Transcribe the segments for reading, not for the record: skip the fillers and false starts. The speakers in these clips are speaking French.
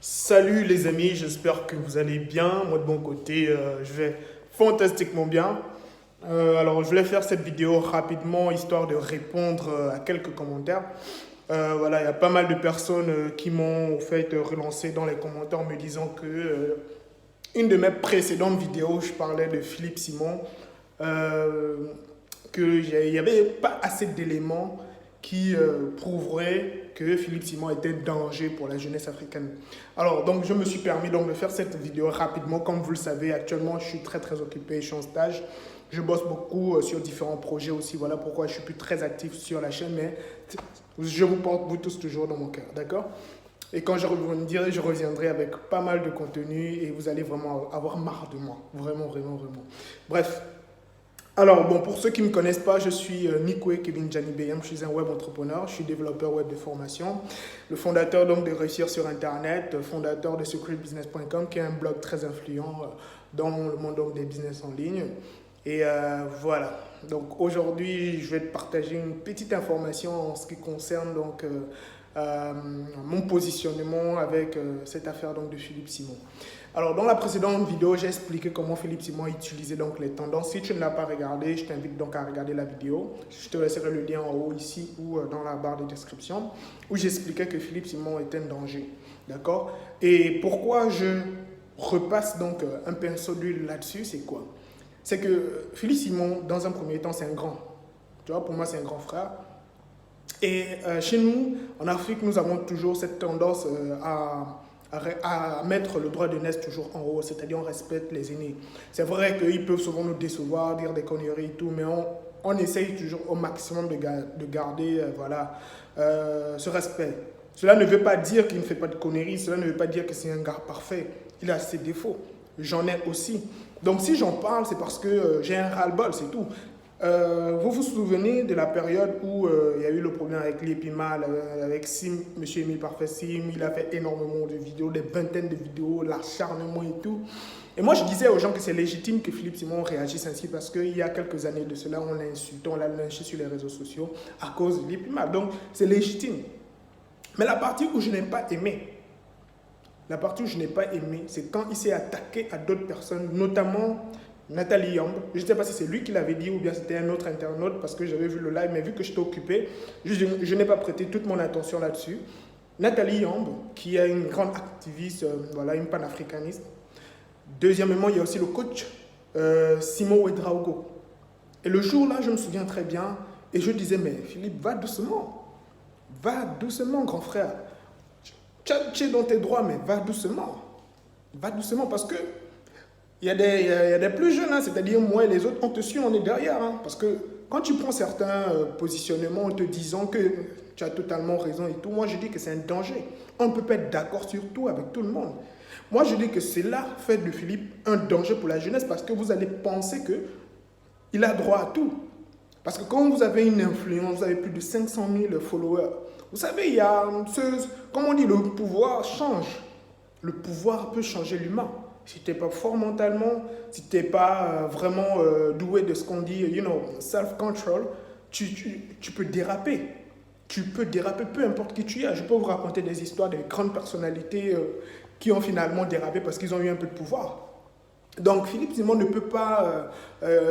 Salut les amis, j'espère que vous allez bien. Moi de mon côté, je vais fantastiquement bien. Alors je voulais faire cette vidéo rapidement histoire de répondre à quelques commentaires. Voilà, il y a pas mal de personnes qui m'ont relancé dans les commentaires me disant que une de mes précédentes vidéos, je parlais de Philippe Simon, euh, qu'il n'y avait pas assez d'éléments qui prouveraient que Philippe Simon était un danger pour la jeunesse africaine. Alors, donc, je me suis permis donc, de faire cette vidéo rapidement. Comme vous le savez, actuellement, je suis très occupé, je suis en stage. Je bosse beaucoup sur différents projets aussi. Voilà pourquoi je suis plus très actif sur la chaîne, mais je vous porte, vous tous, toujours dans mon cœur, d'accord? Et quand je reviendrai avec pas mal de contenu et vous allez vraiment avoir marre de moi. Vraiment. Bref, alors, bon, pour ceux qui ne me connaissent pas, je suis Nikwe Kevin Janibeyam, je suis un web entrepreneur, je suis développeur web de formation, le fondateur donc de Réussir sur Internet, fondateur de secretbusiness.com, qui est un blog très influent dans le monde donc, des business en ligne. Et voilà, donc aujourd'hui, je vais te partager une petite information en ce qui concerne donc, mon positionnement avec cette affaire donc, de Philippe Simon. Alors, dans la précédente vidéo, j'ai expliqué comment Philippe Simon utilisait donc les tendances. Si tu ne l'as pas regardé, je t'invite donc à regarder la vidéo. Je te laisserai le lien en haut ici ou dans la barre de description où j'expliquais que Philippe Simon était un danger. D'accord? Et pourquoi je repasse donc un pinceau d'huile là-dessus, c'est quoi? C'est que Philippe Simon, dans un premier temps, c'est un grand. Tu vois, pour moi, c'est un grand frère. Et chez nous, en Afrique, nous avons toujours cette tendance à mettre le droit de naître toujours en haut, c'est-à-dire on respecte les aînés. C'est vrai qu'ils peuvent souvent nous décevoir, dire des conneries et tout, mais on essaye toujours au maximum de garder ce respect. Cela ne veut pas dire qu'il ne fait pas de conneries, cela ne veut pas dire que c'est un gars parfait. Il a ses défauts. J'en ai aussi. Donc si j'en parle, c'est parce que j'ai un ras-le-bol, c'est tout. Vous vous souvenez de la période où il y a eu le problème avec l'Epimal, avec Sim, M. Emile Parfait Sim, il a fait énormément de vidéos, des vingtaines de vidéos, l'acharnement et tout. Et moi, je disais aux gens que c'est légitime que Philippe Simon réagisse ainsi parce qu'il y a quelques années de cela, on l'a insulté, on l'a lynché sur les réseaux sociaux à cause de l'Epimal. Donc, c'est légitime. Mais la partie où je n'ai pas aimé, c'est quand il s'est attaqué à d'autres personnes, notamment Nathalie Yamb. Je ne sais pas si c'est lui qui l'avait dit ou bien c'était un autre internaute parce que j'avais vu le live, mais vu que j'étais occupé, je n'ai pas prêté toute mon attention là-dessus. Nathalie Yamb, qui est une grande activiste, une panafricaniste. Deuxièmement, il y a aussi le coach Simon Ouedraogo. Et le jour-là, je me souviens très bien, et je disais, mais Philippe, va doucement, grand frère. Tu es dans tes droits, mais va doucement parce que il y a des plus jeunes, hein, c'est-à-dire moi et les autres, on te suit, on est derrière. Hein, parce que quand tu prends certains positionnements en te disant que tu as totalement raison et tout, moi je dis que c'est un danger. On ne peut pas être d'accord sur tout avec tout le monde. Moi je dis que c'est là, fait de Philippe, un danger pour la jeunesse parce que vous allez penser qu'il a droit à tout. Parce que quand vous avez une influence, vous avez plus de 500 000 followers, vous savez, il y a comme on dit, le pouvoir change. Le pouvoir peut changer l'humain. Si tu n'es pas fort mentalement, si tu n'es pas vraiment doué de ce qu'on dit, self-control, tu peux déraper. Tu peux déraper, peu importe qui tu es. Je peux vous raconter des histoires de grandes personnalités qui ont finalement dérapé parce qu'ils ont eu un peu de pouvoir. Donc Philippe Simon ne peut pas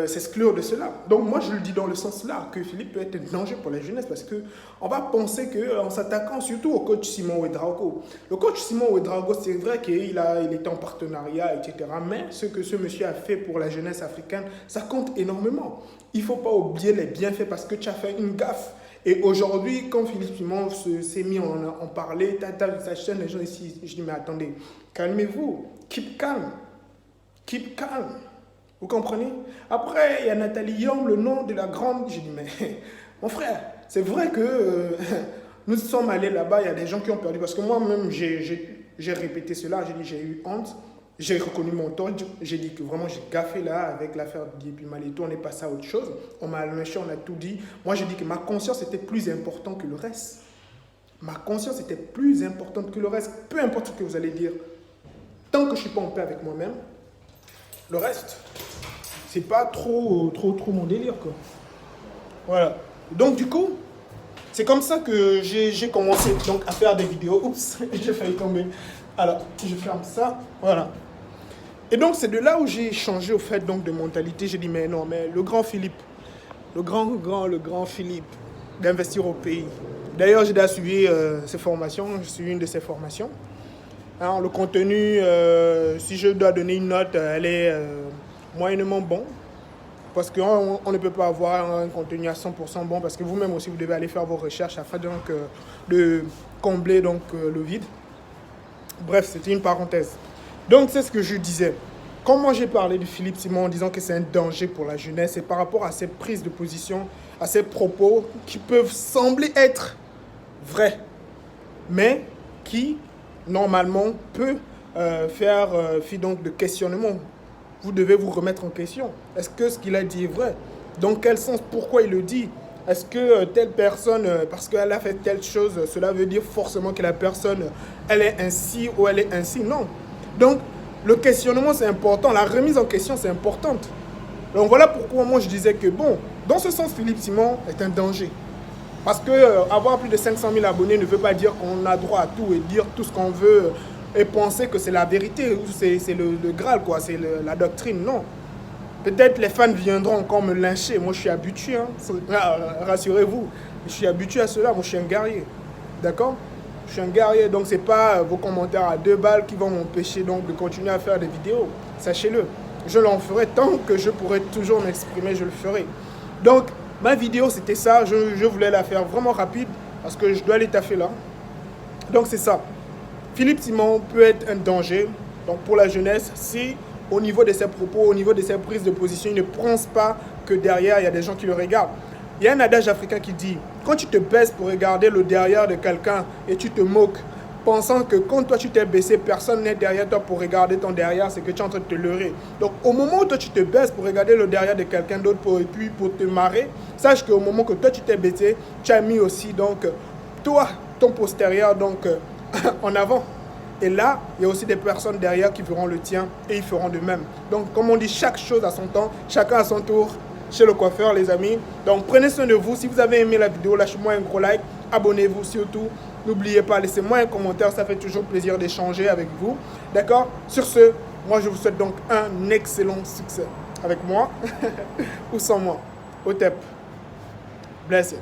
s'exclure de cela. Donc moi je le dis dans le sens là, que Philippe peut être un danger pour la jeunesse parce qu'on va penser qu'en s'attaquant surtout au coach Simon Ouedraogo. Le coach Simon Ouedraogo, c'est vrai qu'il était en partenariat, etc. Mais ce que ce monsieur a fait pour la jeunesse africaine, ça compte énormément. Il ne faut pas oublier les bienfaits parce que tu as fait une gaffe. Et aujourd'hui, quand Philippe Simon s'est mis en parler, tu as sa chaîne, les gens ici, je dis mais attendez, calmez-vous, keep calm. Keep calm. Vous comprenez? Après, il y a Nathalie Yamb, le nom de la grande. J'ai dit, mais mon frère, c'est vrai que nous sommes allés là-bas, il y a des gens qui ont perdu. Parce que moi-même, j'ai répété cela, j'ai dit, j'ai eu honte. J'ai reconnu mon tort. J'ai dit que vraiment, j'ai gaffé là avec l'affaire d'Iepimal et tout. On est passé à autre chose. On m'a lynché, on a tout dit. Moi, j'ai dit que ma conscience était plus importante que le reste. Ma conscience était plus importante que le reste. Peu importe ce que vous allez dire. Tant que je ne suis pas en paix avec moi-même, le reste, c'est pas trop mon délire, quoi. Voilà. Donc, du coup, C'est comme ça que j'ai commencé donc, à faire des vidéos. Oups, j'ai failli tomber. Alors, je ferme ça. Voilà. Et donc, c'est de là où j'ai changé au fait donc, de mentalité. J'ai dit, mais non, mais le grand Philippe, le grand Philippe, d'investir au pays. D'ailleurs, j'ai déjà suivi ses formations. Je suis une de ses formations. Alors, le contenu, si je dois donner une note, elle est moyennement bon. Parce qu'on ne peut pas avoir un contenu à 100% bon, parce que vous-même aussi, vous devez aller faire vos recherches afin donc, de combler donc, le vide. Bref, c'était une parenthèse. Donc, c'est ce que je disais. Comment j'ai parlé de Philippe Simon en disant que c'est un danger pour la jeunesse, c'est par rapport à ses prises de position, à ses propos qui peuvent sembler être vrais, mais qui, normalement, peut faire fi donc de questionnement. Vous devez vous remettre en question. Est-ce que ce qu'il a dit est vrai? Dans quel sens? Pourquoi il le dit? Est-ce que telle personne, parce qu'elle a fait telle chose, cela veut dire forcément que la personne, elle est ainsi ou elle est ainsi? Non. Donc, le questionnement, c'est important. La remise en question, c'est importante. Donc, voilà pourquoi moi, je disais que, bon, dans ce sens, Philippe Simon est un danger. Parce que avoir plus de 500 000 abonnés ne veut pas dire qu'on a droit à tout et dire tout ce qu'on veut et penser que c'est la vérité ou c'est le Graal, quoi, c'est la doctrine. Non. Peut-être les fans viendront encore me lyncher. Moi, je suis habitué. Hein. Rassurez-vous. Je suis habitué à cela. Moi, je suis un guerrier. D'accord? Je suis un guerrier. Donc, ce n'est pas vos commentaires à 2 balles qui vont m'empêcher donc de continuer à faire des vidéos. Sachez-le. Je l'en ferai tant que je pourrai toujours m'exprimer. Je le ferai. Donc, ma vidéo, c'était ça. Je voulais la faire vraiment rapide parce que je dois aller taffer là. Donc, c'est ça. Philippe Simon peut être un danger donc pour la jeunesse si, au niveau de ses propos, au niveau de ses prises de position, il ne pense pas que derrière, il y a des gens qui le regardent. Il y a un adage africain qui dit, quand tu te baisses pour regarder le derrière de quelqu'un et tu te moques, pensant que quand toi tu t'es baissé, personne n'est derrière toi pour regarder ton derrière, c'est que tu es en train de te leurrer. Donc au moment où toi tu te baisses pour regarder le derrière de quelqu'un d'autre et puis pour te marrer, sache qu'au moment que toi tu t'es baissé, tu as mis aussi donc toi, ton postérieur donc en avant. Et là, il y a aussi des personnes derrière qui verront le tien et ils feront de même. Donc, comme on dit, chaque chose à son temps, chacun à son tour chez le coiffeur, les amis. Donc, prenez soin de vous. Si vous avez aimé la vidéo, lâchez-moi un gros like. Abonnez-vous surtout. N'oubliez pas, laissez-moi un commentaire. Ça fait toujours plaisir d'échanger avec vous. D'accord? Sur ce, moi, je vous souhaite donc un excellent succès. Avec moi ou sans moi. Au TEP. Blessé.